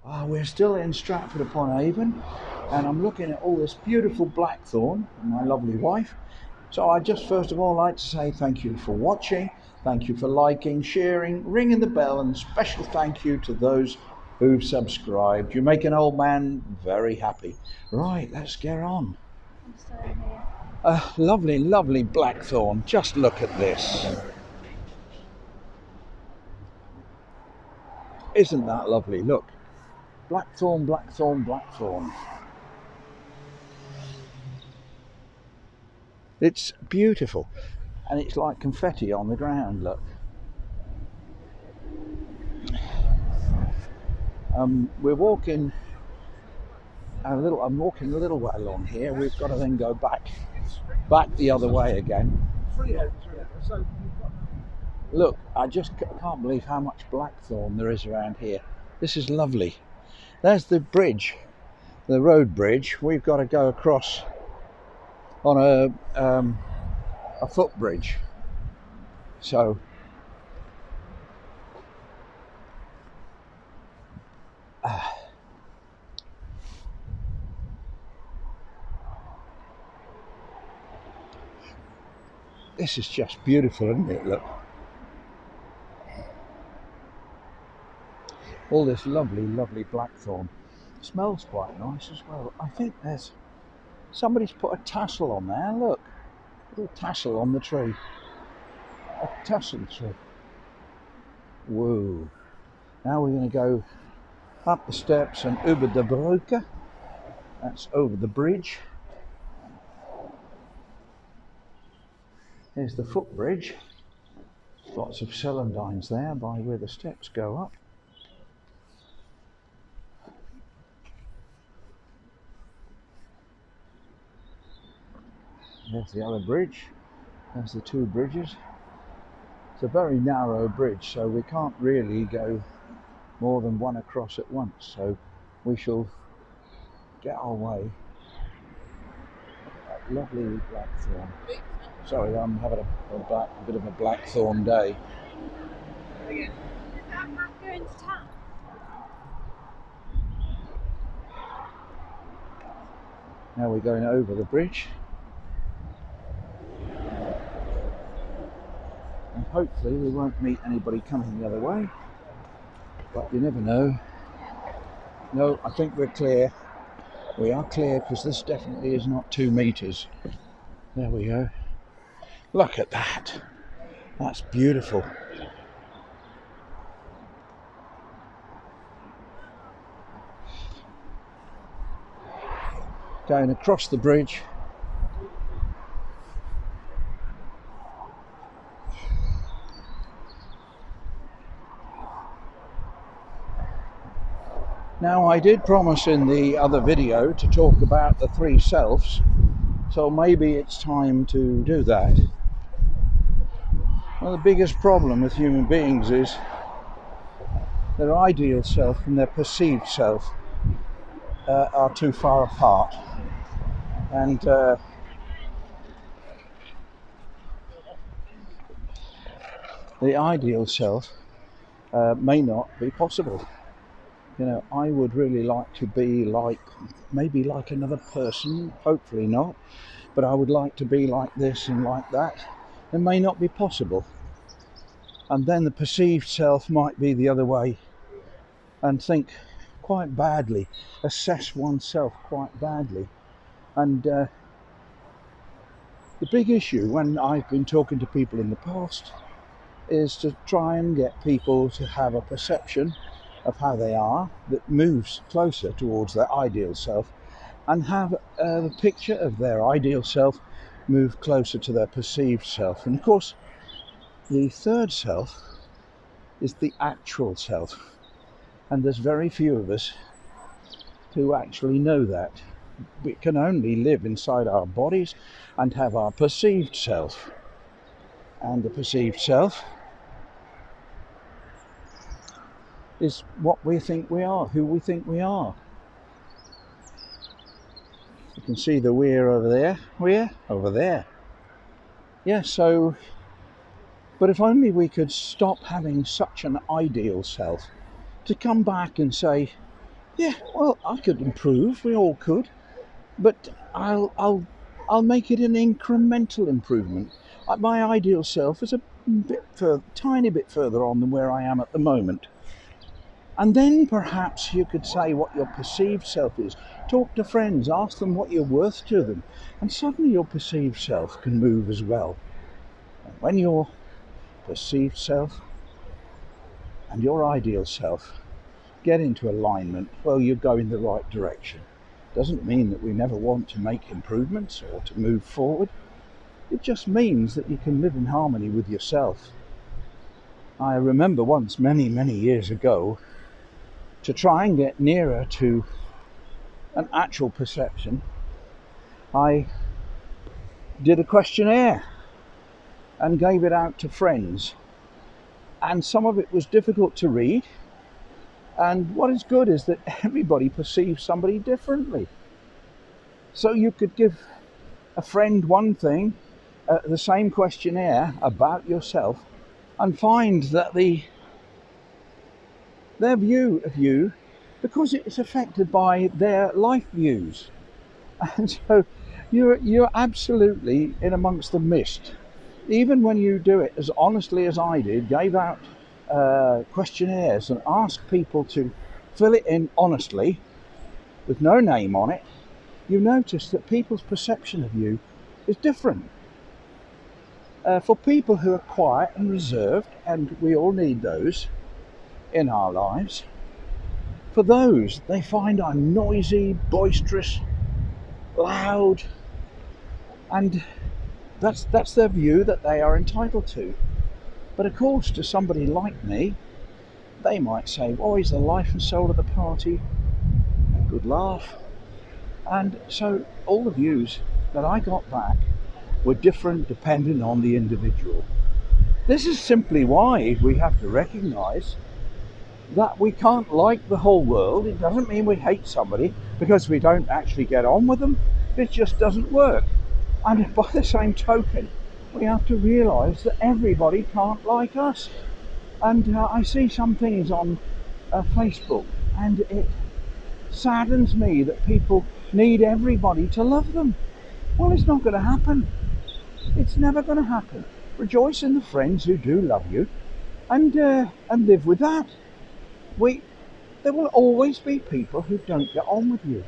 We're still in Stratford-upon-Avon, and I'm looking at all this beautiful blackthorn and my lovely wife. So I just first of all like to say thank you for watching, thank you for liking, sharing, ringing the bell, and special thank you to those who've subscribed. You make an old man very happy. Right, let's get on. I'm staying here. Lovely, lovely blackthorn. Just look at this. Isn't that lovely? Look. Blackthorn, blackthorn, blackthorn. It's beautiful. And it's like confetti on the ground, look. We're walking I'm walking a little way along here. We've got to then go back the other way again. Look, I just can't believe how much blackthorn there is around here. This is lovely. There's the bridge, the road bridge. We've got to go across on a footbridge. So this is just beautiful, isn't it? Look. All this lovely, lovely blackthorn. Smells quite nice as well. I think somebody's put a tassel on there. Look, a little tassel on the tree. A tassel tree. Whoa. Now we're going to go up the steps and over the brücke. That's over the bridge. Here's the footbridge. Lots of celandines there by where the steps go up. There's the other bridge. There's the two bridges. It's a very narrow bridge, so we can't really go more than one across at once. So we shall get our way. That lovely blackthorn. Sorry, I'm having a bit of a blackthorn day. Is that Matt going to town? Now we're going over the bridge. And hopefully we won't meet anybody coming the other way. But you never know. No, I think we're clear. We are clear because this definitely is not 2 meters. There we go. Look at that. That's beautiful. Going across the bridge. Now, I did promise in the other video to talk about the 3 selves, so maybe it's time to do that. Well, the biggest problem with human beings is their ideal self and their perceived self are too far apart. And the ideal self may not be possible. You know, I would really like to be maybe like another person, hopefully not, but I would like to be like this and like that. It may not be possible. And then the perceived self might be the other way and think quite badly, assess oneself quite badly. And the big issue when I've been talking to people in the past is to try and get people to have a perception of how they are that moves closer towards their ideal self, and have the picture of their ideal self move closer to their perceived self. And of course, the third self is the actual self, and there's very few of us who actually know that. We can only live inside our bodies and have our perceived self, and the perceived self is what we think we are, who we think we are. You can see the we're over there. We're over there. Yeah, so, but if only we could stop having such an ideal self, to come back and say, Yeah, well, I could improve. We all could, but I'll make it an incremental improvement. My ideal self is a bit further, tiny bit further on than where I am at the moment. And then perhaps you could say what your perceived self is. Talk to friends, ask them what you're worth to them, and suddenly your perceived self can move as well. And when your perceived self and your ideal self get into alignment, well, you go in the right direction. Doesn't mean that we never want to make improvements or to move forward. It just means that you can live in harmony with yourself. I remember once, many years ago, to try and get nearer to an actual perception, I did a questionnaire and gave it out to friends. And some of it was difficult to read. And what is good is that everybody perceives somebody differently. So you could give a friend one thing, the same questionnaire about yourself, and find that their view of you, because it's affected by their life views, and so you're absolutely in amongst the mist. Even when you do it as honestly as I did, gave out questionnaires and asked people to fill it in honestly with no name on it, you notice that people's perception of you is different. For people who are quiet and reserved, and we all need those in our lives, for those, they find I'm noisy, boisterous, loud, and that's their view that they are entitled to. But of course, to somebody like me, they might say, oh, he's the life and soul of the party, a good laugh. And so all the views that I got back were different depending on the individual. This is simply why we have to recognise that we can't like the whole world. It doesn't mean we hate somebody because we don't actually get on with them. It just doesn't work. And by the same token, we have to realise that everybody can't like us. And I see some things on Facebook, and it saddens me that people need everybody to love them. Well, it's not going to happen. It's never going to happen. Rejoice in the friends who do love you, and live with that. There will always be people who don't get on with you.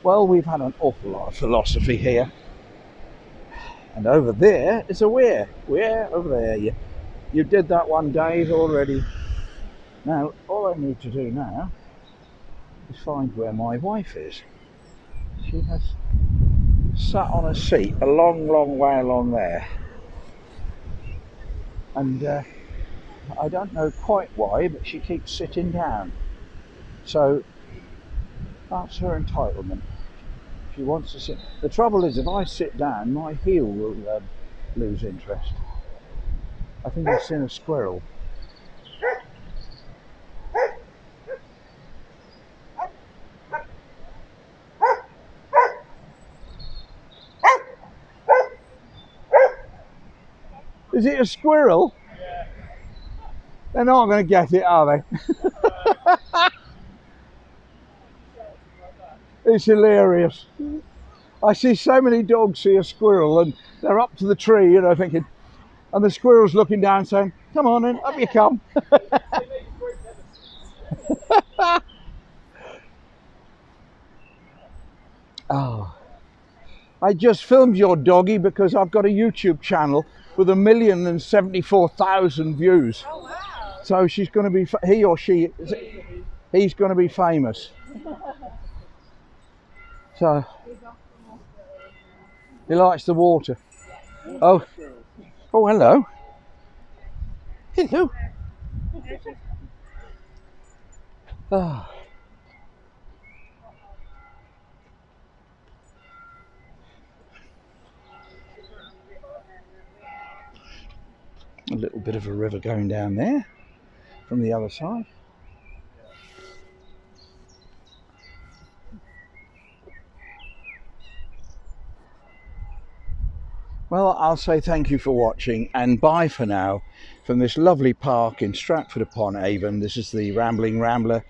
Well, we've had an awful lot of philosophy here. And over there is a weir. Weir over there. You did that one, Dave, already. Now, all I need to do now is find where my wife is. She has sat on a seat a long way along there. And I don't know quite why, but she keeps sitting down. So that's her entitlement. She wants to sit. The trouble is, if I sit down, my heel will lose interest. I think I've seen a squirrel. Is it a squirrel? Yeah. They're not going to get it, are they? It's hilarious. I see so many dogs see a squirrel and they're up to the tree, you know, thinking, and the squirrel's looking down saying, come on in, up you come. Oh. I just filmed your doggy because I've got a YouTube channel with 1,074,000 views. Oh wow! So she's going to be, he or she, he's going to be famous. So he likes the water. Oh, hello. Hello. Oh. A little bit of a river going down there from the other side. Well, I'll say thank you for watching and bye for now from this lovely park in Stratford-upon-Avon. This is the Rambling Rambler